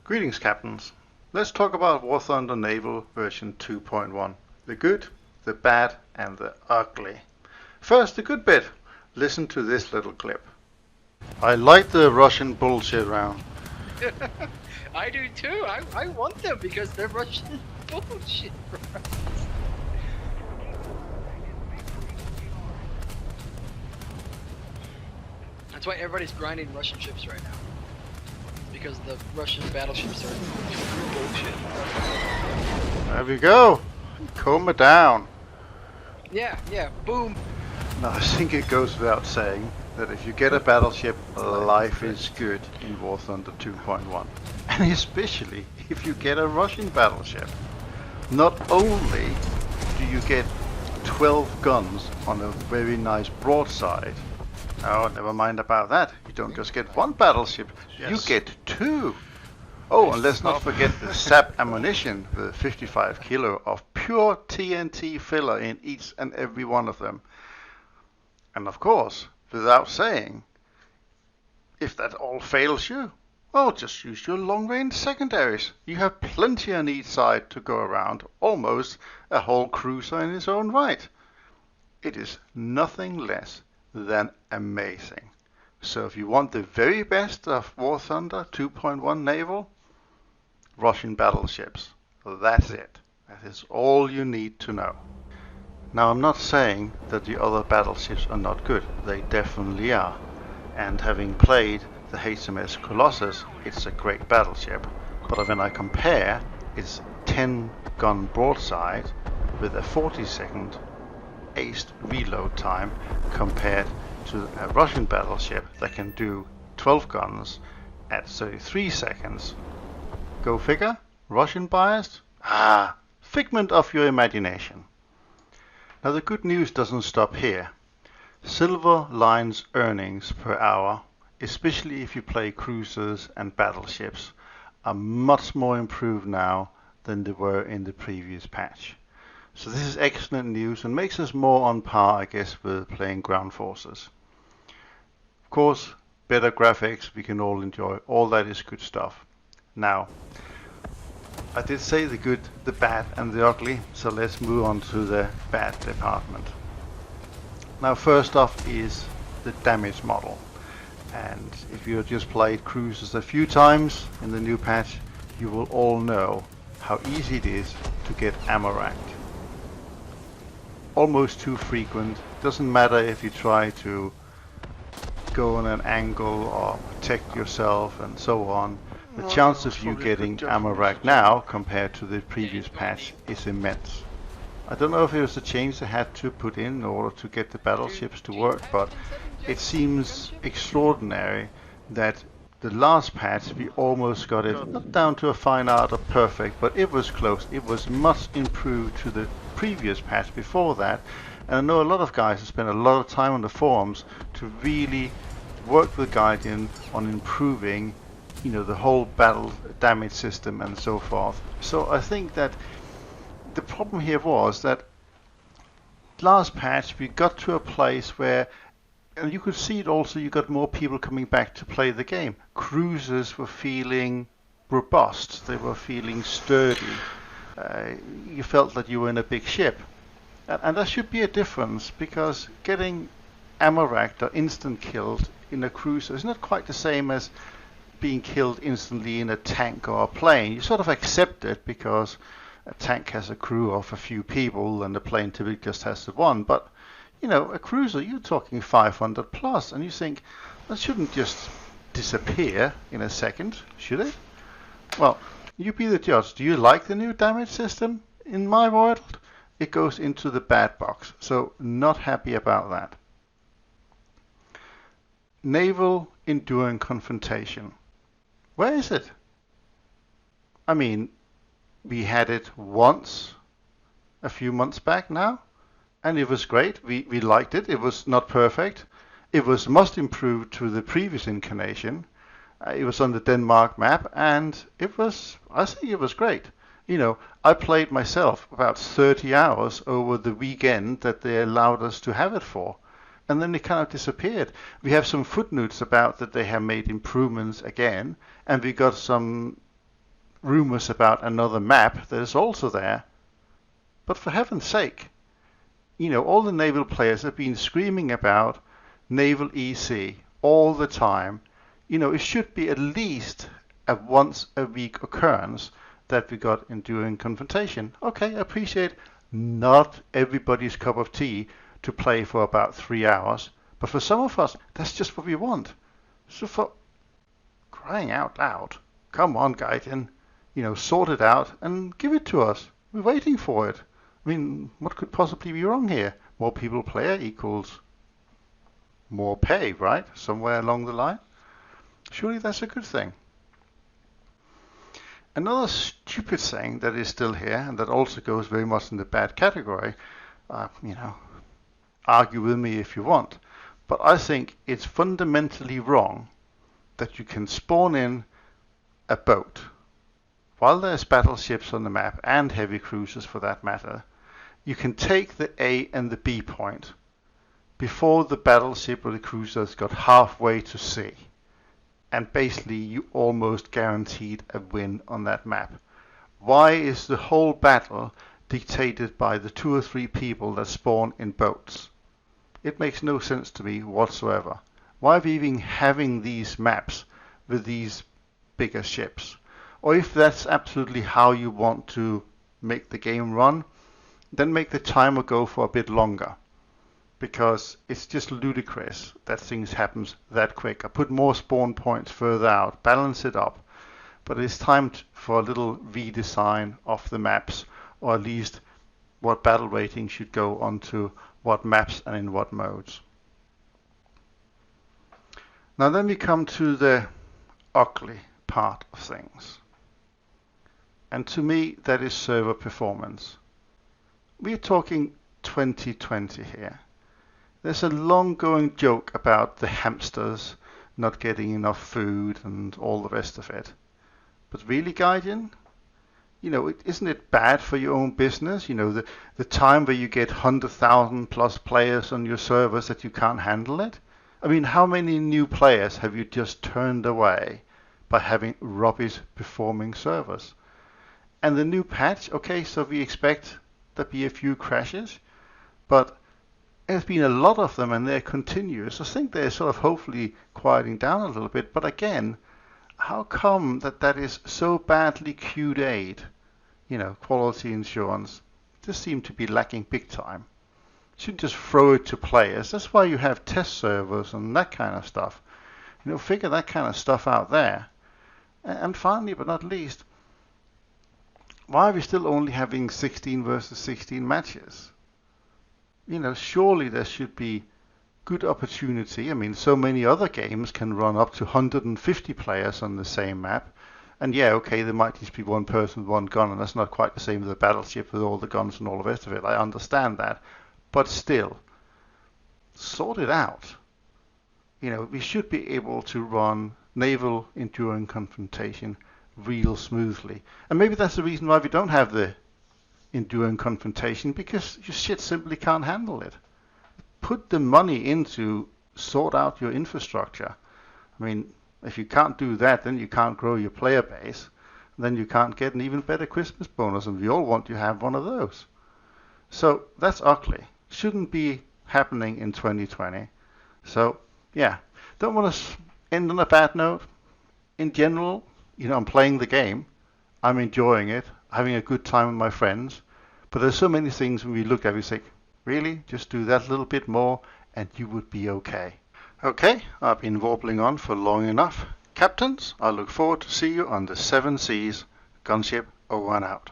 Greetings, Captains. Let's talk about War Thunder Naval version 2.1. The good, the bad, and the ugly. First, the good bit. Listen to this little clip. I like the Russian bullshit round. I do too. I want them because they're Russian bullshit. That's why everybody's grinding Russian ships right now. Because the Russian battleships are bullshit. There we go. Calm it down. Yeah, boom. Now, I think it goes without saying that if you get a battleship, life is good in War Thunder 2.1. And especially if you get a Russian battleship. Not only do you get 12 guns on a very nice broadside. Oh, never mind about that. You don't just get one battleship, you get two. Oh, and let's not forget the SAP ammunition, the 55 kilo of pure TNT filler in each and every one of them. And of course, without saying, if that all fails you, well, just use your long-range secondaries. You have plenty on each side to go around, almost a whole cruiser in its own right. It is nothing less than amazing. So if you want the very best of War Thunder 2.1 Naval, Russian battleships. That's it. That is all you need to know. Now, I'm not saying that the other battleships are not good. They definitely are. And having played the HMS Colossus, it's a great battleship. But when I compare its 10-gun broadside with a 40-second aced reload time compared to a Russian battleship that can do 12 guns at 33 seconds. Go figure? Russian biased? Figment of your imagination. Now, the good news doesn't stop here. Silver Line's earnings per hour, especially if you play cruisers and battleships, are much more improved now than they were in the previous patch. So this is excellent news and makes us more on par, I guess, with playing ground forces. Of course, better graphics we can all enjoy. All that is good stuff. Now, I did say the good, the bad, and the ugly, so let's move on to the bad department. Now, first off is the damage model. And if you have just played cruisers a few times in the new patch, you will all know how easy it is to get ammo racked. Almost too frequent. Doesn't matter if you try to go on an angle or protect yourself and so on. The chance of you getting ammo racked now compared to the previous patch is immense. I don't know if it was a change they had to put in order to get the battleships to work, but it seems extraordinary that the last patch we almost got it not down to a fine art or perfect, but it was close. It was much improved to the previous patch before that, and I know a lot of guys have spent a lot of time on the forums to really work with Guardian on improving, you know, the whole battle damage system and so forth. So I think that the problem here was that last patch we got to a place where, and you could see it also, you got more people coming back to play the game. Cruisers were feeling robust, they were feeling sturdy. You felt that you were in a big ship. And that should be a difference, because getting ammo racked or instant killed in a cruiser is not quite the same as being killed instantly in a tank or a plane. You sort of accept it because a tank has a crew of a few people and the plane typically just has the one. But, you know, a cruiser, you're talking 500 plus, and you think that shouldn't just disappear in a second, should it? Well, you be the judge. Do you like the new damage system? In my world, it goes into the bad box, so not happy about that. Naval Enduring Confrontation. Where is it? I mean, we had it once a few months back now, and it was great. We liked it. It was not perfect. It was much improved to the previous incarnation. It was on the Denmark map, and I think it was great. You know, I played myself about 30 hours over the weekend that they allowed us to have it for. And then it kind of disappeared. We have some footnotes about that they have made improvements again, and we got some rumors about another map that is also there. But for heaven's sake, all the naval players have been screaming about naval EC all the time. It should be at least a once a week occurrence that we got Enduring Confrontation. Okay, I appreciate not everybody's cup of tea to play for about 3 hours, but for some of us, that's just what we want. So for crying out loud, come on, Gaiden, sort it out and give it to us. We're waiting for it. I mean, what could possibly be wrong here? More people player equals more pay, right? Somewhere along the line. Surely that's a good thing. Another stupid thing that is still here, and that also goes very much in the bad category, argue with me if you want, but I think it's fundamentally wrong that you can spawn in a boat while there's battleships on the map, and heavy cruisers for that matter. You can take the A and the B point before the battleship or the cruiser has got halfway to sea. And basically you almost guaranteed a win on that map. Why is the whole battle dictated by the 2 or 3 people that spawn in boats? It makes no sense to me whatsoever. Why are we even having these maps with these bigger ships? Or if that's absolutely how you want to make the game run, then make the timer go for a bit longer. Because it's just ludicrous that things happen that quick. I put more spawn points further out, balance it up. But it's time for a little redesign of the maps, or at least what battle rating should go onto what maps and in what modes. Now then we come to the ugly part of things. And to me that is server performance. We're talking 2020 here. There's a long-going joke about the hamsters not getting enough food and all the rest of it. But really, Guardian, isn't it bad for your own business? The time where you get 100,000 plus players on your servers that you can't handle it? I mean, how many new players have you just turned away by having rubbish performing servers? And the new patch, okay, so we expect there'll be a few crashes, but there's been a lot of them and they're continuous. I think they're sort of hopefully quieting down a little bit, but again, how come that is so badly QA'd? Quality insurance just seem to be lacking big time. You shouldn't just throw it to players. That's why you have test servers and that kind of stuff. Figure that kind of stuff out there. And finally, but not least, why are we still only having 16 versus 16 matches? Surely there should be good opportunity. I mean, so many other games can run up to 150 players on the same map. And yeah, okay, there might just be one person with one gun, and that's not quite the same as a battleship with all the guns and all the rest of it. I understand that. But still, sort it out. We should be able to run naval enduring confrontation real smoothly. And maybe that's the reason why we don't have the enduring confrontation, because your shit simply can't handle it. Put the money into sort out your infrastructure. I mean, if you can't do that, then you can't grow your player base. Then you can't get an even better Christmas bonus, and we all want to have one of those. So that's ugly. Shouldn't be happening in 2020. So yeah, don't want to end on a bad note. In general, I'm playing the game. I'm enjoying it, having a good time with my friends. But there's so many things when we look at it, we say, really? Just do that little bit more and you would be okay. Okay, I've been warbling on for long enough. Captains, I look forward to see you on the 7 Seas. Gunship over and out.